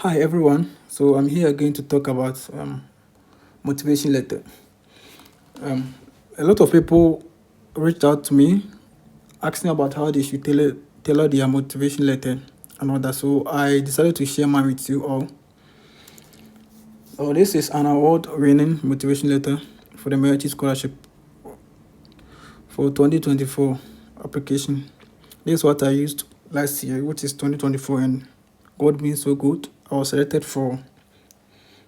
Hi everyone. So I'm here again to talk about motivation letter. Um, a lot of people reached out to me asking about how they should tailor their motivation letter and all that. So I decided to share mine with you all. So this is an award-winning motivation letter for the MAECI scholarship for 2024 application. This is what I used last year, which is 2024, and God being so good, I was selected for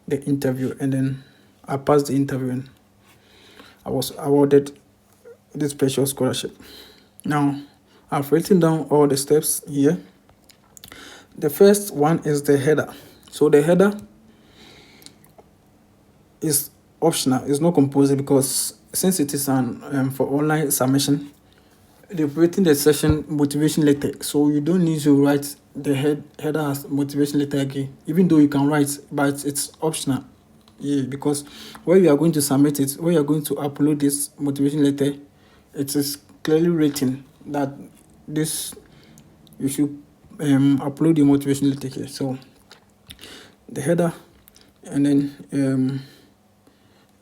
the interview, and then I passed the interview and I was awarded this special scholarship. Now, I've written down all the steps here. The first one is the header. So the header is optional, it's not compulsory, because since it is an for online submission, they've written the session motivation letter, so you don't need to write the header as motivation letter again, even though you can write, but it's optional. Yeah, because where you are going to submit it, where you are going to upload this motivation letter, it is clearly written that this you should upload your motivation letter here. So the header, and then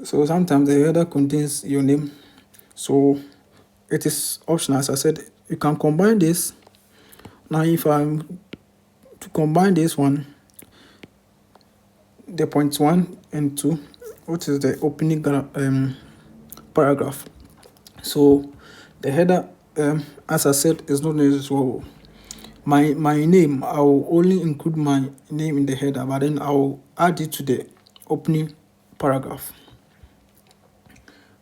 so sometimes the header contains your name, so it is optional. As I said, you can combine this. Now if I'm to combine this one, the points 1 and 2, which is the opening paragraph. So the header, as I said, is not necessary. So my name, I will only include my name in the header, but then I will add it to the opening paragraph.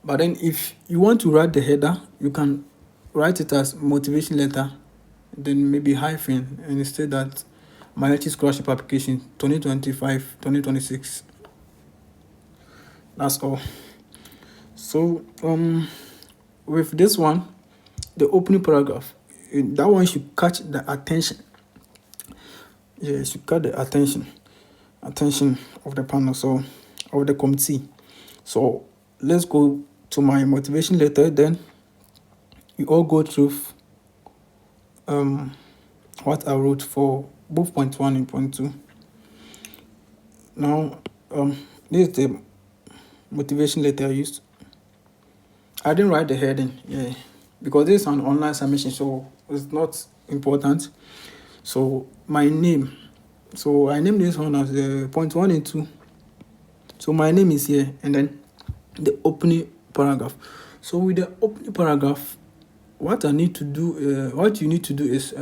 But then if you want to write the header, you can write it as motivation letter, then maybe hyphen, and instead that MAECI scholarship application 2025-2026. That's all. So with this one, the opening paragraph, that one should catch the attention. Yeah, it should catch the attention of the panel, so of the committee. So let's go to my motivation letter. Then you all go through what I wrote for both point 1 and point 2. Now this is the motivation letter I used. I didn't write the heading, yeah, because this is an online submission, so it's not important. So my name, so I named this one as the point 1 and 2. So my name is here, and then the opening paragraph. So with the opening paragraph, what you need to do is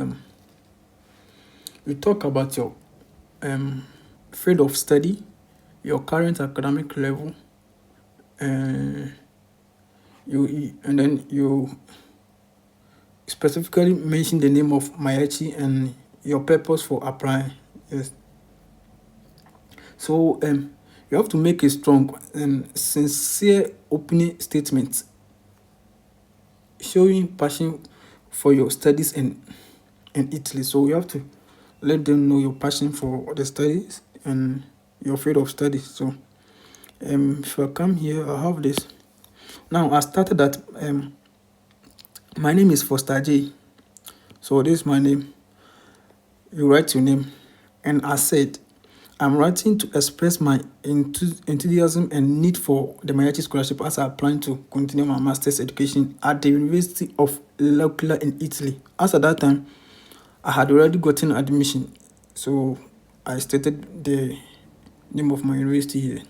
you talk about your field of study, your current academic level, and then you specifically mention the name of MAECI and your purpose for applying. Yes. So you have to make a strong and sincere opening statement showing passion for your studies in Italy. So you have to let them know your passion for the studies and your field of study. So if I come here, I have this. Now I started that my name is Foster J. So this is my name. You write your name, and I said I'm writing to express my enthusiasm and need for the MAECI scholarship as I plan to continue my master's education at the University of L'Aquila in Italy. As at that time, I had already gotten admission, so I stated the name of my university here.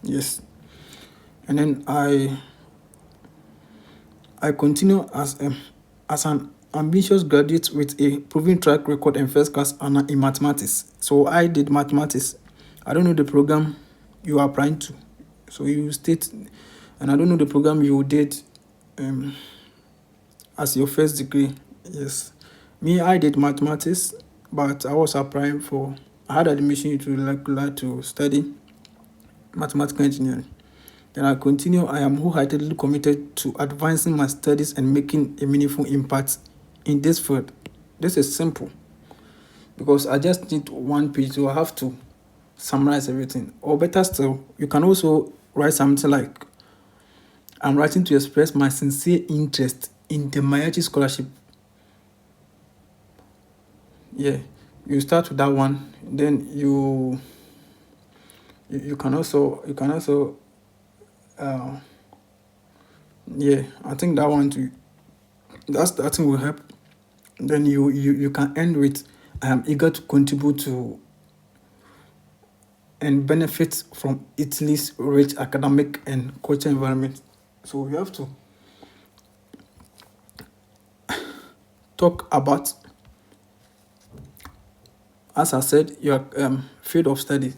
Yes, and then I continue as an ambitious graduate with a proven track record and first class honor in mathematics. So I did mathematics. I don't know the program you are applying to. So you state, and I don't know the program you did as your first degree. Yes. Me, I did mathematics, but I was applying I had admission to L'Aquila to study mathematical engineering. Then I continue. I am wholeheartedly committed to advancing my studies and making a meaningful impact in this field. This is simple because I just need one page, so I have to summarize everything. Or better still, you can also write something like, I'm writing to express my sincere interest in the MAECI scholarship. Yeah, You start with that one, then you can also uh yeah, I think that one too, that thing will help. Then you can end with, I am eager to contribute to and benefit from Italy's rich academic and cultural environment. So you have to talk about, as I said, your field of study.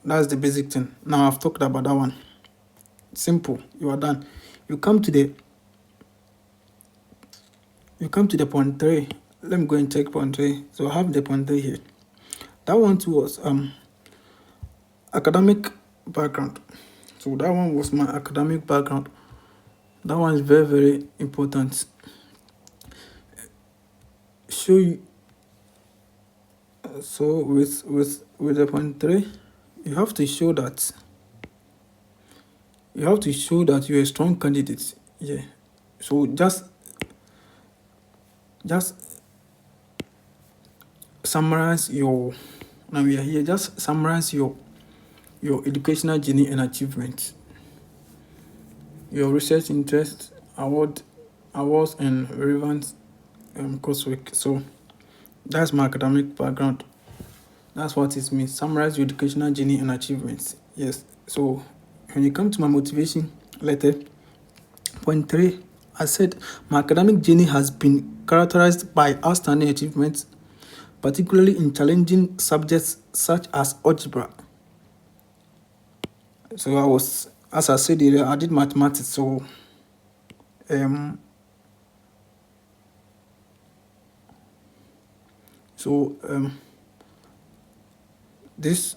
That's the basic thing. Now I've talked about that one. Simple. You are done. You come to the point three. Let me go and check point three. So I have the point three here. That one too was academic background. So that one was my academic background. That one is very, very important. Show you. So with the point three, you have to show that you're a strong candidate. Yeah. So just summarize your, now we are here, just summarize your educational journey and achievements, your research interest, awards and relevant coursework. So that's my academic background. That's what it means. Summarize your educational journey and achievements. Yes. So when you come to my motivation letter, point three, I said my academic journey has been characterized by outstanding achievements, particularly in challenging subjects such as algebra. So as I said earlier, I did mathematics. So um, these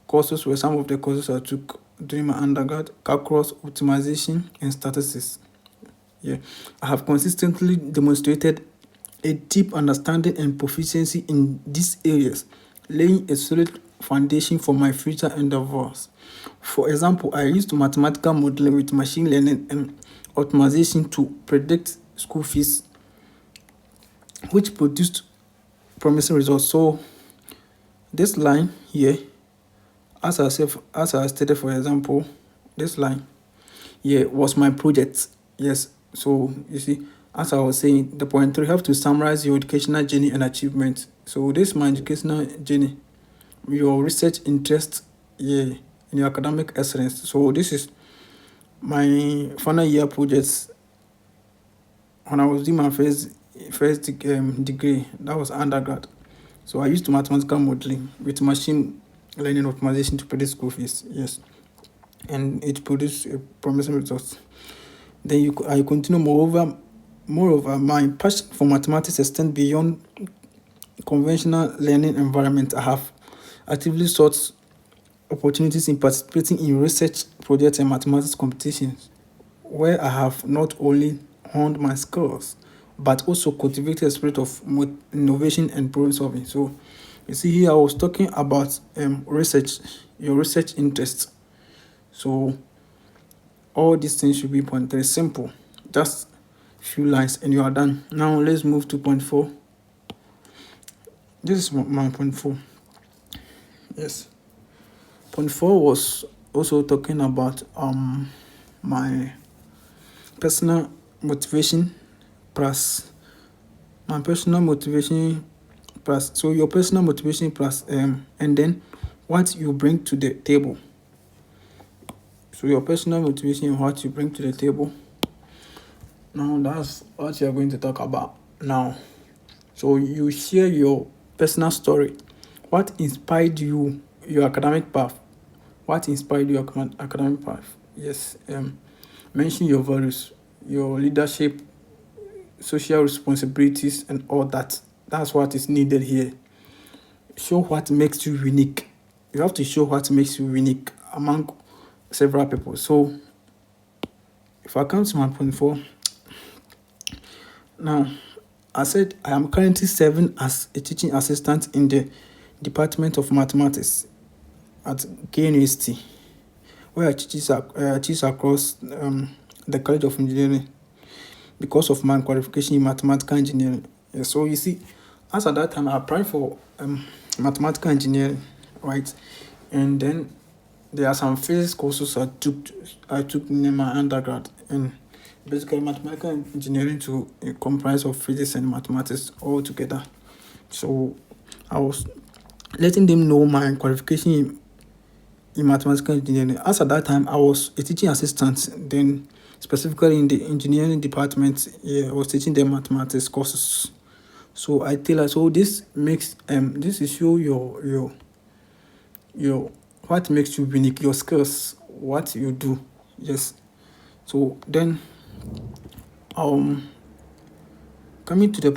courses were some of the courses I took during my undergrad: calculus, optimization, and statistics. Yeah, I have consistently demonstrated a deep understanding and proficiency in these areas, laying a solid foundation for my future endeavors. For example, I used mathematical modeling with machine learning and optimization to predict school fees, which produced promising results. So this line here, as I stated, for example, this line here was my project. Yes. So you see, as I was saying, the point three, you have to summarize your educational journey and achievement. So this is my educational journey, your research interest, yeah, in your academic excellence. So this is my final year projects when I was doing my first degree. That was undergrad. So I used mathematical modeling with machine learning optimization to predict school fees. Yes, and it produced promising results. Then I continue. Moreover, my passion for mathematics extends beyond conventional learning environment. I have actively sought opportunities in participating in research projects and mathematics competitions, where I have not only honed my skills but also cultivated a spirit of innovation and problem solving. So you see here I was talking about research, your research interests. So all these things should be point three. Simple, just few lines and you are done. Now let's move to point four. This is my point four. Yes, point four was also talking about my personal motivation plus so your personal motivation plus and then what you bring to the table. So your personal motivation and what you bring to the table. Now that's what you're going to talk about now. So you share your personal story. What inspired you, your academic path? What inspired your academic path? Yes. Mention your values, your leadership, social responsibilities, and all that. That's what is needed here. Show what makes you unique. You have to show what makes you unique among several people. So if I come to my point four, now I said I am currently serving as a teaching assistant in the Department of Mathematics at KNUST, where I teach across the College of Engineering because of my qualification in mathematical engineering. Yeah, so you see, as at that time I applied for mathematical engineering, right? And then there are some physics courses I took in my undergrad, and basically mathematical engineering to comprise of physics and mathematics all together. So I was letting them know my qualification in mathematical engineering. As at that time, I was a teaching assistant. Then, specifically in the engineering department, yeah, I was teaching them mathematics courses. So I tell her, so this makes this is your what makes you unique, your skills, what you do. Yes. So then coming to the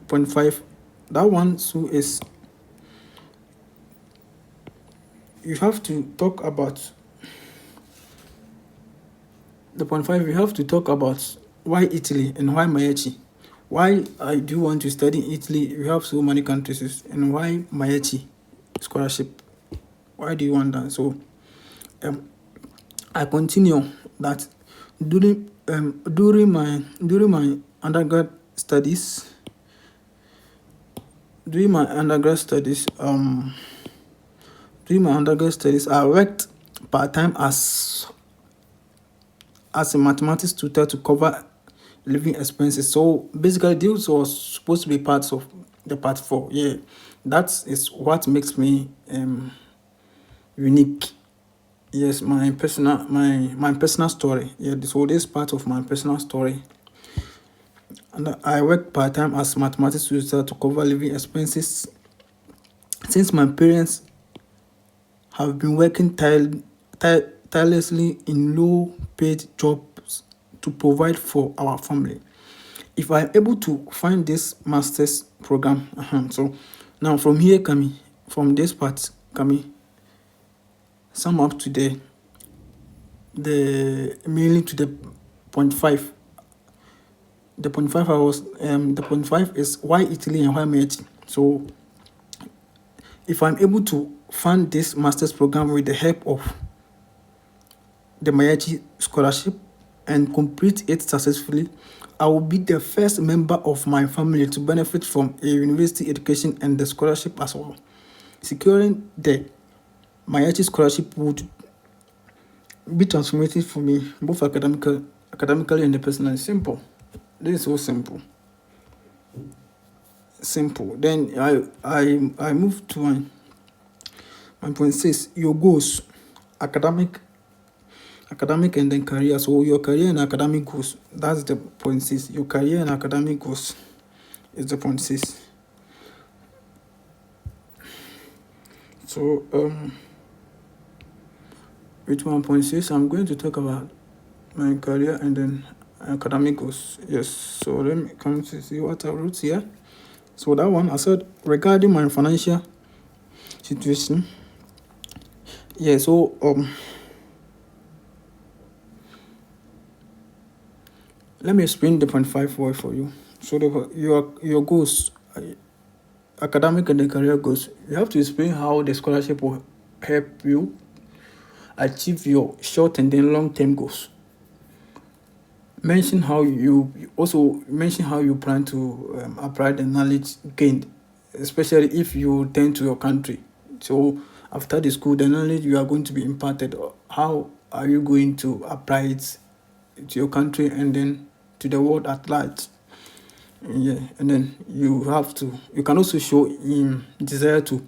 point five, that one so is you have to talk about the point five. You have to talk about why Italy and why MAECI. Why I do want to study in Italy? We have so many countries, and why MAECI scholarship? Why do you want that? So I continue that during my undergrad studies. During my undergrad studies, I worked part time as a mathematics tutor to cover living expenses. So basically, this was supposed to be parts of the part four. Yeah, that is what makes me unique. Yes, my personal story. Yeah, so this part of my personal story. And I work part time as mathematics tutor to cover living expenses. Since my parents have been working tirelessly in low paid jobs to provide for our family. If I'm able to find this master's program, so now from here, coming from this part, coming sum up to the mainly to the point five. The point five the point five is why Italy and why MAECI. So if I'm able to fund this master's program with the help of the MAECI scholarship and complete it successfully, I will be the first member of my family to benefit from a university education and the scholarship as well. Securing the MAECI scholarship would be transformative for me, both academically and personally. Simple. This is so simple. Simple. Then I move to my point six. Your goals, academic and then career. So your career and academic goals. That's the point six. Your career and academic goals is the point six. So with 1.6, I'm going to talk about my career and then academic goals. Yes. So let me come to see what I wrote here. So that one I said regarding my financial situation. Yeah. So let me explain the point five word for you. So your goals, academic and the career goals. You have to explain how the scholarship will help you achieve your short and then long term goals. Mention how you plan to apply the knowledge gained, especially if you return to your country. So after the school, the knowledge you are going to be imparted, how are you going to apply it to your country and then to the world at large? Yeah, and then you can also show desire to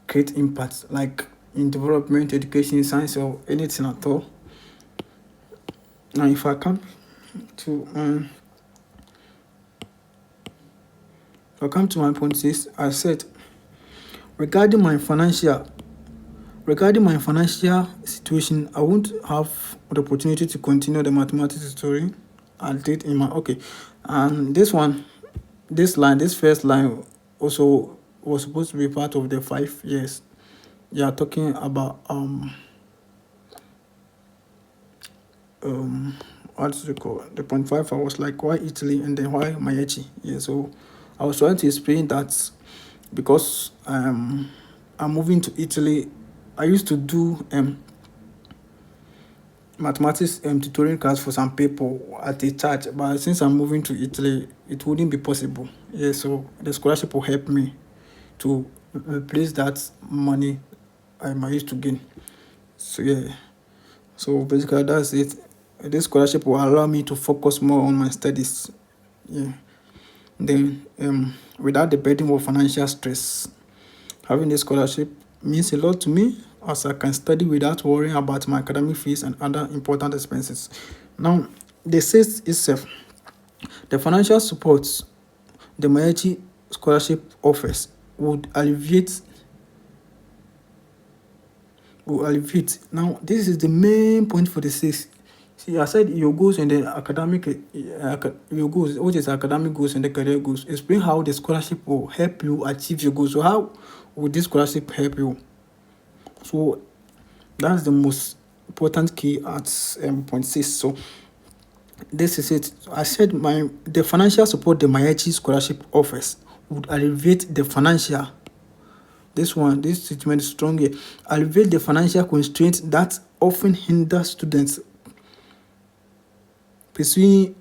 create impact, like in development, education, science, or anything at all. Now, if I come to my point six, I said regarding my financial situation, I won't have the opportunity to continue the mathematics story I did in my and this first line also was supposed to be part of the 5 years. You are talking about what's it called? The point five. I was like, why Italy and then why MAECI? Yeah, so I was trying to explain that because I'm moving to Italy. I used to do mathematics tutoring class for some people at a charge, but since I'm moving to Italy, it wouldn't be possible. Yeah, so the scholarship will help me to replace that money I might used to gain. So yeah, so basically that's it. This scholarship will allow me to focus more on my studies. Yeah. Then without the burden of financial stress, having this scholarship means a lot to me as I can study without worrying about my academic fees and other important expenses. Now, the says itself, the financial support the MAECI scholarship offers would alleviate. Now, this is the main point for the six. See, I said your goals and the academic, your goals, which is academic goals and the career goals. Explain how the scholarship will help you achieve your goals. So, how would this scholarship help you? So, that's the most important key at point six. So, this is it. I said the financial support the MAECI scholarship offers would alleviate the financial. This statement is strong here. Alleviate the financial constraints that often hinder students pursuing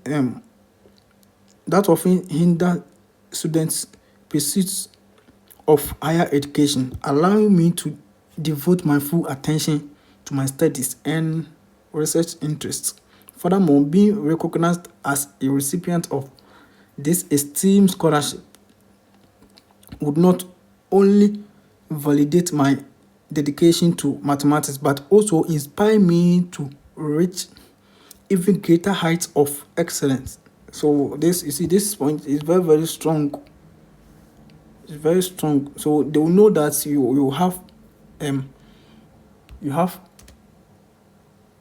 pursuits of higher education, allowing me to devote my full attention to my studies and research interests. Furthermore, being recognized as a recipient of this esteemed scholarship would not only validate my dedication to mathematics but also inspire me to reach even greater heights of excellence. So this point is very, very strong. It's very strong. So they will know that um you have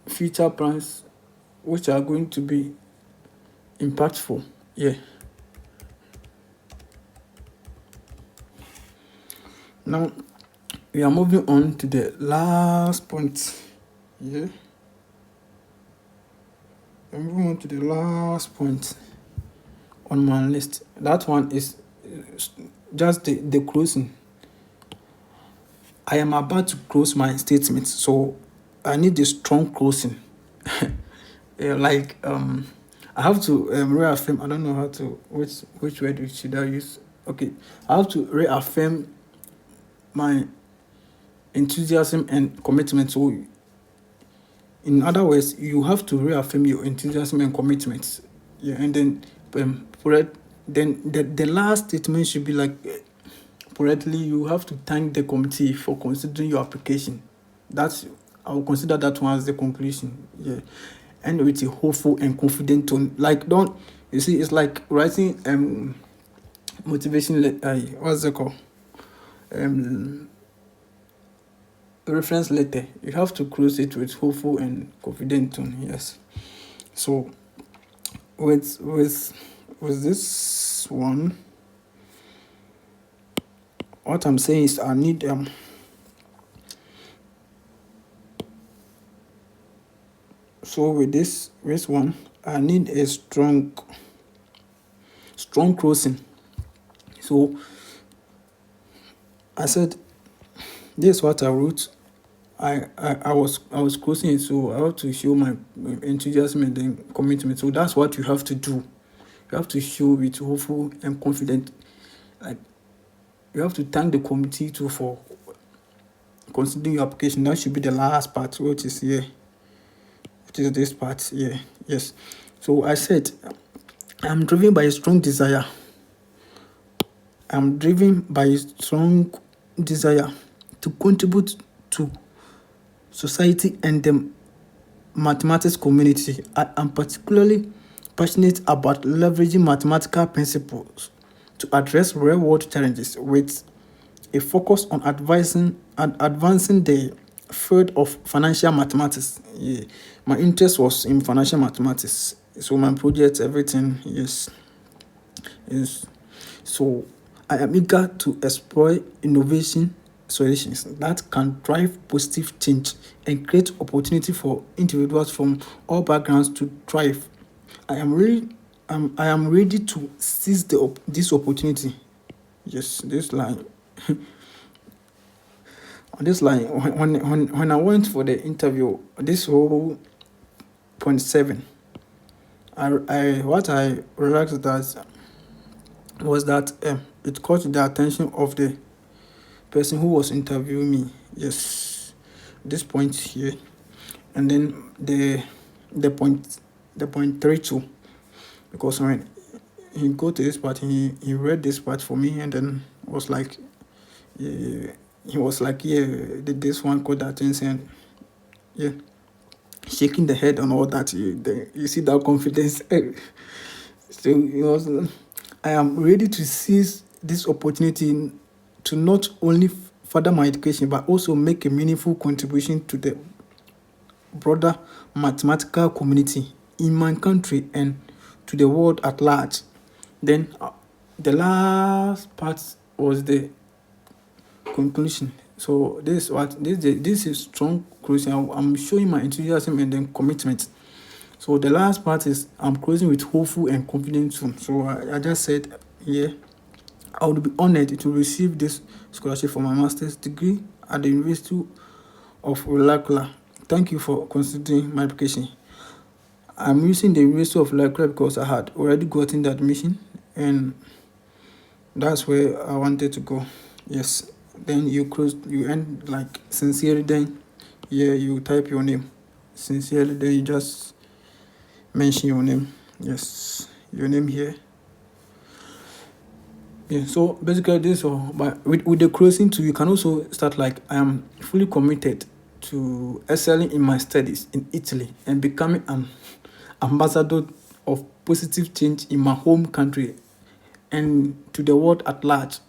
future plans which are going to be impactful. Yeah. Now we are moving on to the last point. Yeah. I'm moving on to the last point on my list. That one is just the closing. I am about to close my statement, so I need a strong closing. Yeah, like I have to reaffirm. I don't know how to which word should I use. Okay, I have to reaffirm my enthusiasm and commitment. So, in other words, you have to reaffirm your enthusiasm and commitment. Yeah, and then the last statement should be like politely. You have to thank the committee for considering your application. That's I will consider that one as the conclusion. Yeah, and with a hopeful and confident tone. Like don't you see? It's like writing motivation. What's it called? Reference letter. You have to close it with hopeful and confident tone. Yes. So with this one, what I'm saying is I need so with this one I need a strong closing. So I said this is what I wrote. I was closing it, so I have to show my enthusiasm and then commitment. So that's what you have to do. You have to show it hopeful and confident. Like you have to thank the committee too for considering your application. That should be the last part, which is here. Which is this part here. Yes. So I said I'm driven by a strong desire. I'm driven by a strong desire to contribute to society and the mathematics community. I am particularly passionate about leveraging mathematical principles to address real-world challenges with a focus on advancing the field of financial mathematics. Yeah. My interest was in financial mathematics, so my project, everything, yes. So I am eager to explore innovation solutions that can drive positive change and create opportunity for individuals from all backgrounds to thrive. I am ready to seize this opportunity. Yes, this line. On this line, when I went for the interview, this whole What I realized that was that it caught the attention of the person who was interviewing me. Yes, this point here, and then the point the point 32, because when he go to this part, he read this part for me, and then was like, yeah, he was like, yeah, this one caught the attention, and yeah, shaking the head and all that. You see that confidence. So I am ready to seize this opportunity to not only further my education but also make a meaningful contribution to the broader mathematical community in my country and to the world at large. Then the last part was the conclusion. So this is strong closing. I'm showing my enthusiasm and then commitment. So the last part is I'm closing with hopeful and confident soon. So I just said here, I would be honored to receive this scholarship for my master's degree at the University of Ulakula. Thank you for considering my application. I'm using the University of Ulakula because I had already gotten the admission, and that's where I wanted to go. Yes. Then you end like sincerely. Then you type your name sincerely. Then you just mention your name. Yes, your name here. Yeah, so basically this, or but with the closing too, you can also start like, I am fully committed to excelling in my studies in Italy and becoming an ambassador of positive change in my home country and to the world at large.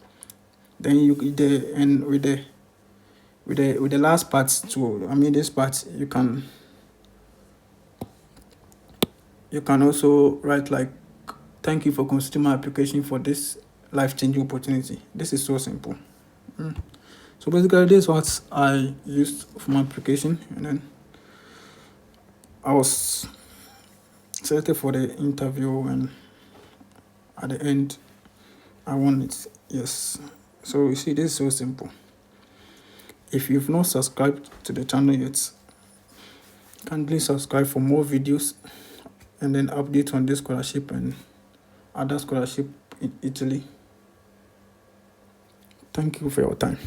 Then with the last part too, this part, you can also write like, thank you for considering my application for this life-changing opportunity. This is so simple. So basically this is what I used for my application, and then I was selected for the interview, and at the end I won it. Yes. So you see, this is so simple. If you've not subscribed to the channel yet, kindly subscribe for more videos and then update on this scholarship and other scholarship in Italy. Thank you for your time.